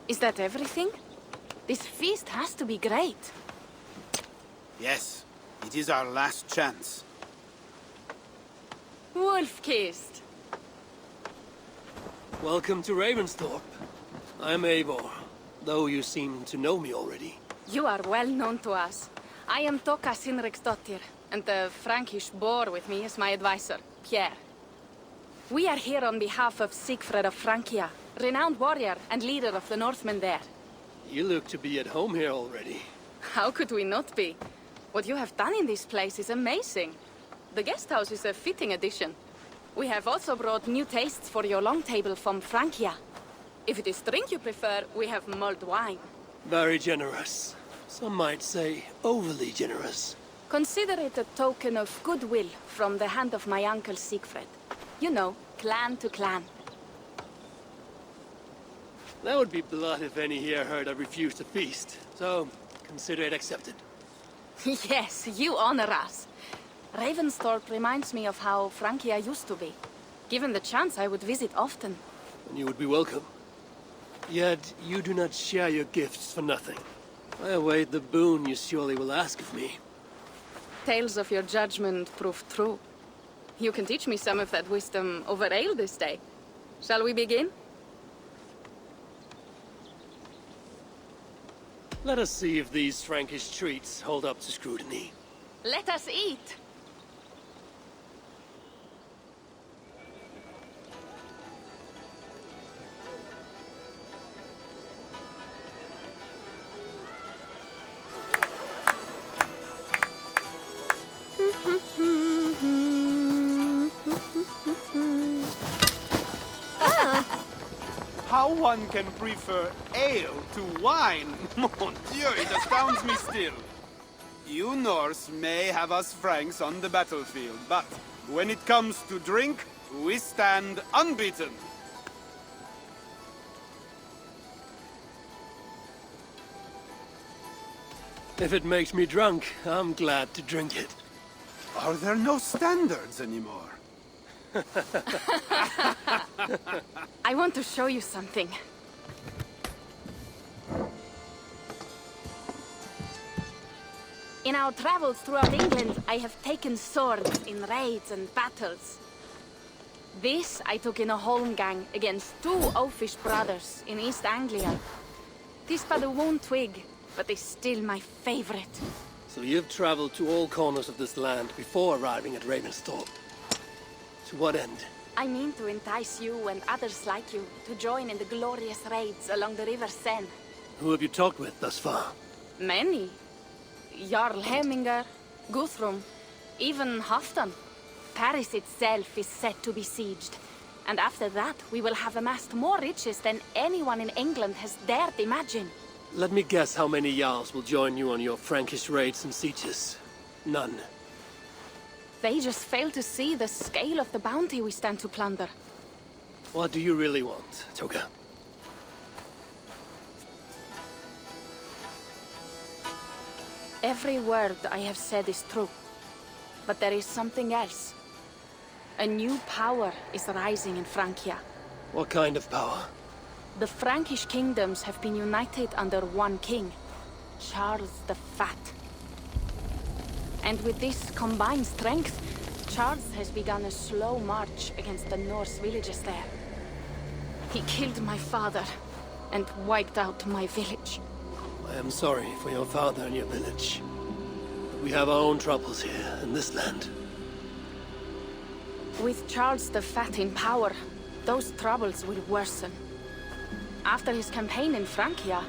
Is that everything? This feast has to be great. Yes, it is our last chance. Wolf-kissed. Welcome to Ravensthorpe. I'm Eivor, though you seem to know me already. You are well known to us. I am Toka Sinriksdottir, and the Frankish boar with me is my advisor, Pierre. We are here on behalf of Sigfred of Francia, renowned warrior and leader of the Northmen there. You look to be at home here already. How could we not be? What you have done in this place is amazing. The guest house is a fitting addition. We have also brought new tastes for your long table from Francia. If it is drink you prefer, we have mulled wine. Very generous. Some might say overly generous. Consider it a token of goodwill from the hand of my uncle Sigfred. You know, clan to clan. That would be blood if any here heard I refused to feast. So, consider it accepted. Yes, you honor us. Ravensthorpe reminds me of how Francia used to be. Given the chance, I would visit often. And you would be welcome. Yet, you do not share your gifts for nothing. I await the boon you surely will ask of me. Tales of your judgment proved true. You can teach me some of that wisdom over ale this day. Shall we begin? Let us see if these Frankish treats hold up to scrutiny. Let us eat! How one can prefer ale to wine? Mon Dieu, it astounds me still. You Norse may have us Franks on the battlefield, but when it comes to drink, we stand unbeaten. If it makes me drunk, I'm glad to drink it. Are there no standards anymore? I want to show you something. In our travels throughout England, I have taken swords in raids and battles. This I took in a holmgang against two oafish brothers in East Anglia. This but a worn twig, but is still my favorite. So you've traveled to all corners of this land before arriving at Ravensthorpe. To what end? I mean to entice you and others like you to join in the glorious raids along the River Seine. Who have you talked with thus far? Many. Jarl Hemminger, Guthrum, even Halfdan. Paris itself is set to be sieged. And after that, we will have amassed more riches than anyone in England has dared imagine. Let me guess how many Jarls will join you on your Frankish raids and sieges. None. They just fail to see the scale of the bounty we stand to plunder. What do you really want, Toka? Every word I have said is true. But there is something else. A new power is rising in Francia. What kind of power? The Frankish kingdoms have been united under one king, Charles the Fat. And with this combined strength, Charles has begun a slow march against the Norse villages there. He killed my father and wiped out my village. I am sorry for your father and your village. But we have our own troubles here in this land. With Charles the Fat in power, those troubles will worsen. After his campaign in Francia,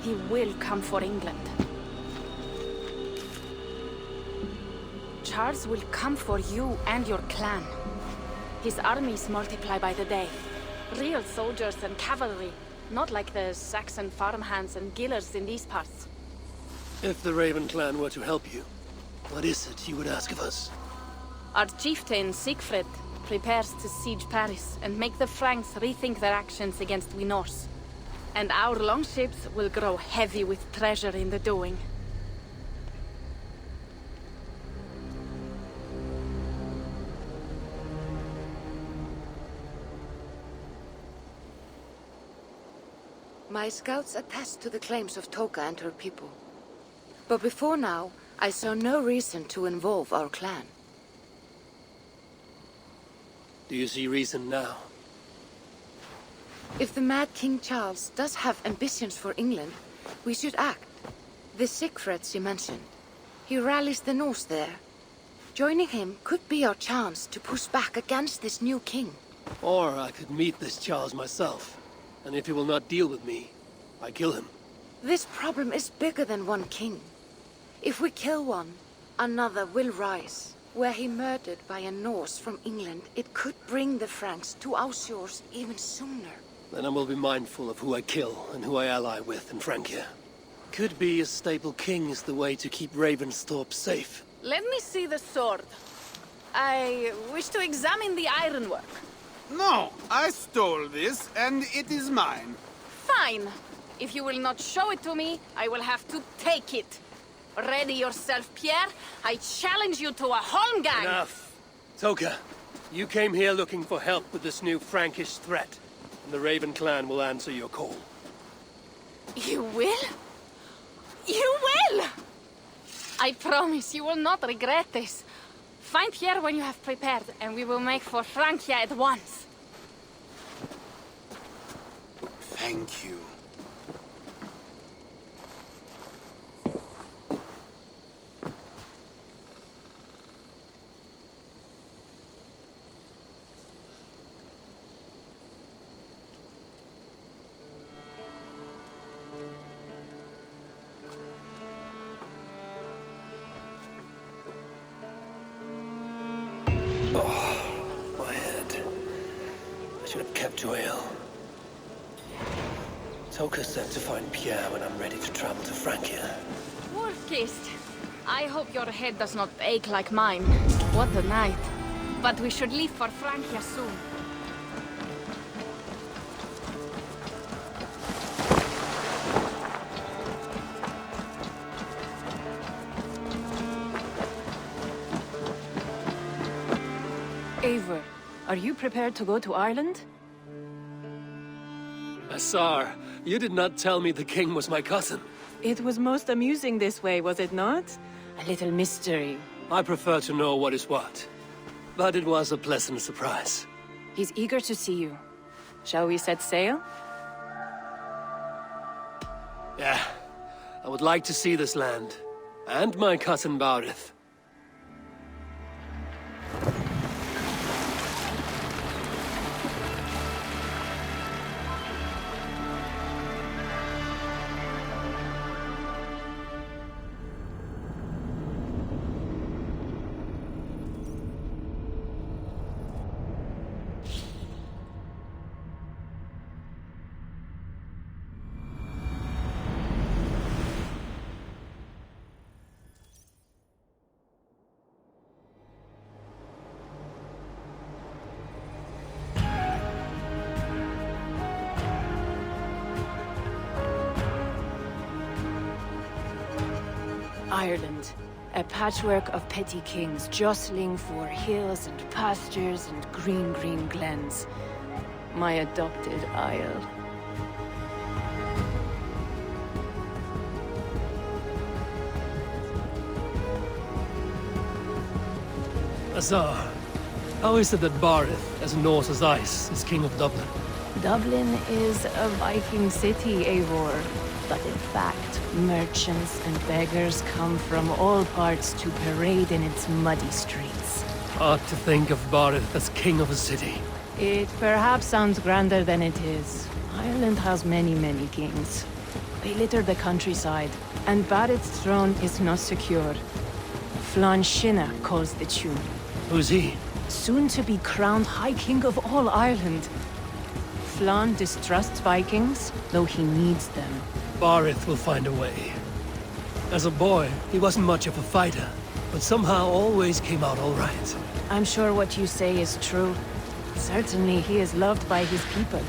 he will come for England. Charles will come for you and your clan. His armies multiply by the day. Real soldiers and cavalry, not like the Saxon farmhands and gillers in these parts. If the Raven clan were to help you, what is it you would ask of us? Our chieftain, Sigfred, prepares to siege Paris and make the Franks rethink their actions against we Norse. And our longships will grow heavy with treasure in the doing. My scouts attest to the claims of Toka and her people. But before now, I saw no reason to involve our clan. Do you see reason now? If the Mad King Charles does have ambitions for England, we should act. The Sigfrids you mentioned. He rallies the Norse there. Joining him could be our chance to push back against this new king. Or I could meet this Charles myself. And if he will not deal with me, I kill him. This problem is bigger than one king. If we kill one, another will rise. Were he murdered by a Norse from England, it could bring the Franks to our shores even sooner. Then I will be mindful of who I kill and who I ally with in Francia. Could be a stable king is the way to keep Ravensthorpe safe. Let me see the sword. I wish to examine the ironwork. No, I stole this, and it is mine. Fine. If you will not show it to me, I will have to take it. Ready yourself, Pierre. I challenge you to a holmgang. Enough. Toka, you came here looking for help with this new Frankish threat. And the Raven clan will answer your call. You will? You will! I promise you will not regret this. Find Pierre when you have prepared, and we will make for Francia at once. Thank you. My head. I should have kept Joel. Toka said to find Pierre when I'm ready to travel to Francia. Wolf-kissed. I hope your head does not ache like mine. What a night. But we should leave for Francia soon. Eivor, are you prepared to go to Ireland? Assar, you did not tell me the king was my cousin. It was most amusing this way, was it not? A little mystery. I prefer to know what is what. But it was a pleasant surprise. He's eager to see you. Shall we set sail? Yeah, I would like to see this land. And my cousin Baurith. Ireland. A patchwork of petty kings jostling for hills and pastures and green glens. My adopted Isle. Azar, how is it that Baurith, as Norse as ice, is king of Dublin? Dublin is a Viking city, Eivor. But in fact, merchants and beggars come from all parts to parade in its muddy streets. Hard to think of Baurith as king of a city. It perhaps sounds grander than it is. Ireland has many kings. They litter the countryside, and Barrett's throne is not secure. Flann Sinna calls the tune. Who's he? Soon to be crowned High King of all Ireland. Flann distrusts Vikings, though he needs them. Baurith will find a way. As a boy, he wasn't much of a fighter, but somehow always came out all right. I'm sure what you say is true. Certainly he is loved by his people.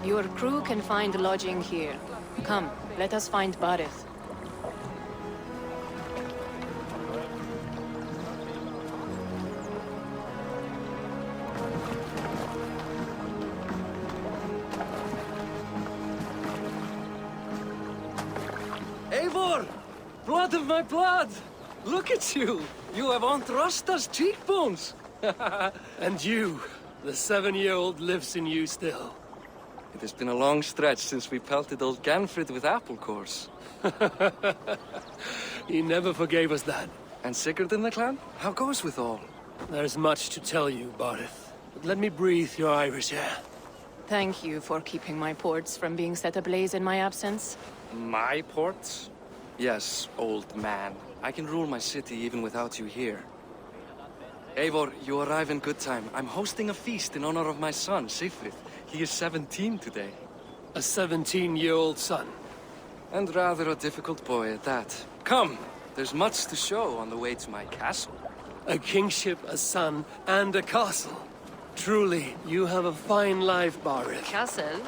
Your crew can find lodging here. Come, let us find Barith. Eivor! Blood of my blood! Look at you! You have Aunt Rosta's cheekbones! And you, the 7-year-old lives in you still. It has been a long stretch since we pelted old Ganfrid with apple cores. He never forgave us that. And Sigurd in the clan? How goes with all? There's much to tell you, Barith. But let me breathe your Irish air. Thank you for keeping my ports from being set ablaze in my absence. My ports? Yes, old man. I can rule my city even without you here. Eivor, you arrive in good time. I'm hosting a feast in honor of my son, Sigfrid. He is 17 today. A 17-year-old son. And rather a difficult boy at that. Come, there's much to show on the way to my castle. A kingship, a son, and a castle. Truly, you have a fine life, Barith. Castle?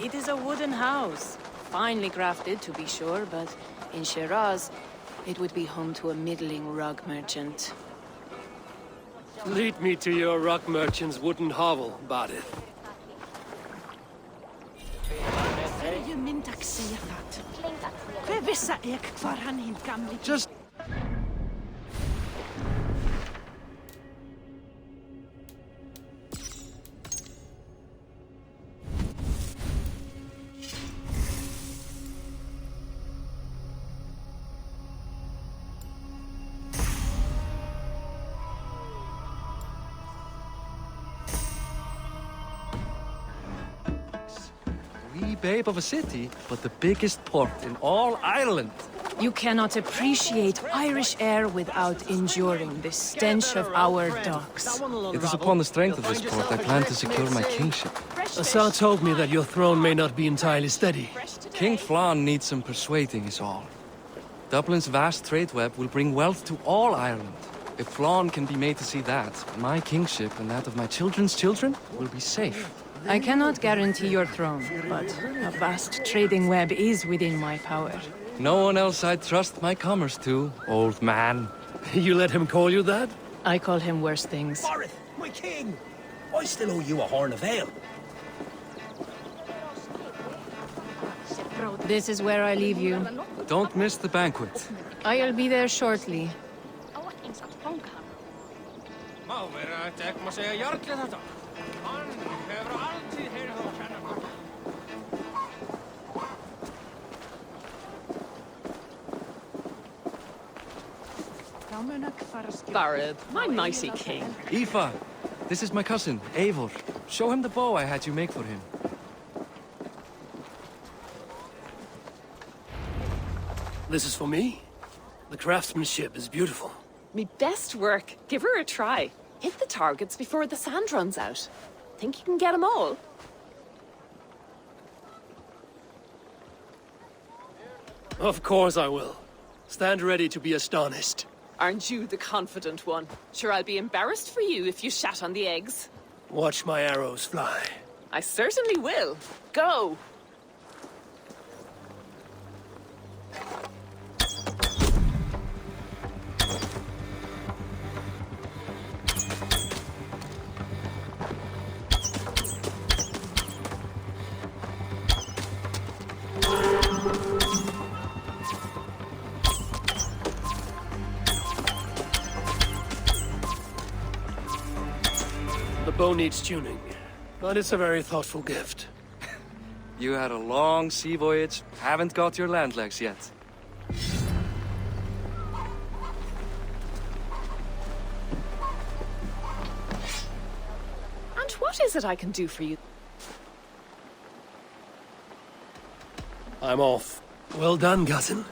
It is a wooden house. Finely crafted, to be sure, but in Shiraz, it would be home to a middling rug merchant. Lead me to your rock merchant's wooden hovel, Barith. Just... wee babe of a city, but the biggest port in all Ireland. You cannot appreciate Irish air without enduring the stench of our docks. It is upon the strength of this port I plan to secure my kingship. Assar told me that your throne may not be entirely steady. King Flann needs some persuading is all. Dublin's vast trade web will bring wealth to all Ireland. If Flann can be made to see that, my kingship and that of my children's children will be safe. I cannot guarantee your throne, but a vast trading web is within my power. No one else I'd trust my commerce to, old man. You let him call you that? I call him worse things. Barith, my king! I still owe you a horn of ale. This is where I leave you. Don't miss the banquet. I'll be there shortly. Barith, my mighty king. Aoife, this is my cousin, Eivor. Show him the bow I had you make for him. This is for me? The craftsmanship is beautiful. Me best work. Give her a try. Hit the targets before the sand runs out. Think you can get them all? Of course I will. Stand ready to be astonished. Aren't you the confident one? Sure, I'll be embarrassed for you if you shat on the eggs. Watch my arrows fly. I certainly will. Go! The bow needs tuning, but it's a very thoughtful gift. You had a long sea voyage, haven't got your land legs yet. And what is it I can do for you? I'm off. Well done, cousin.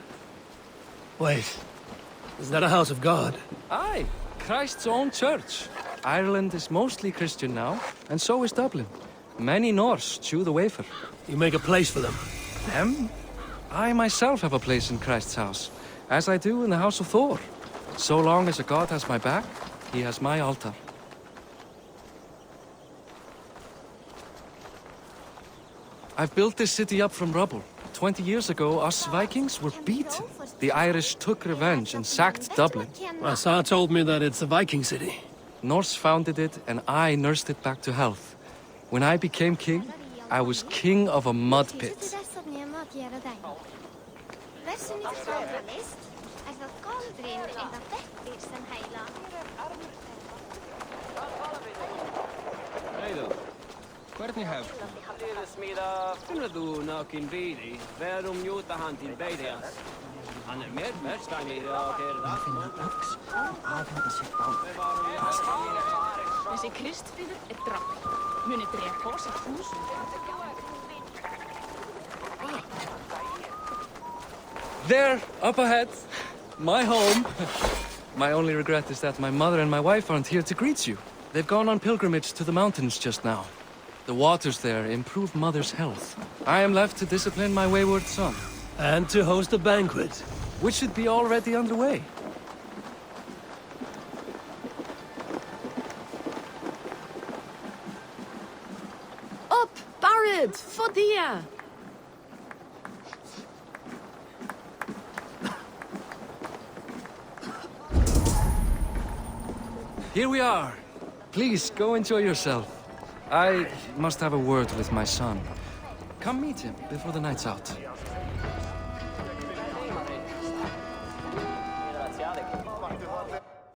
Wait, is that a house of God? Aye, Christ's own church. Ireland is mostly Christian now, and so is Dublin. Many Norse chew the wafer. You make a place for them. Them? I myself have a place in Christ's house, as I do in the House of Thor. So long as a god has my back, he has my altar. I've built this city up from rubble. 20 years ago, us Vikings were beaten. The Irish took revenge and sacked Dublin. Asa told me that it's a Viking city. Norse founded it, and I nursed it back to health. When I became king, I was king of a mud pit. Hvernig hefur? Liðsmíða, finnur nákinn bíli, verum njóta hann til beiðjas. Hann mér verstæmið að gera það. Finna öks og afhenda sér bát. Þessi Kristfríður drafn. Muni drepa oss 1000. There, up ahead, my home. My only regret is that my mother and my wife aren't here to greet you. They've gone on pilgrimage to the mountains just now. The waters there improve Mother's health. I am left to discipline my wayward son. And to host a banquet. Which should be already underway. Up, Barad, Fodia! Here we are. Please, go enjoy yourself. I must have a word with my son. Come meet him before the night's out.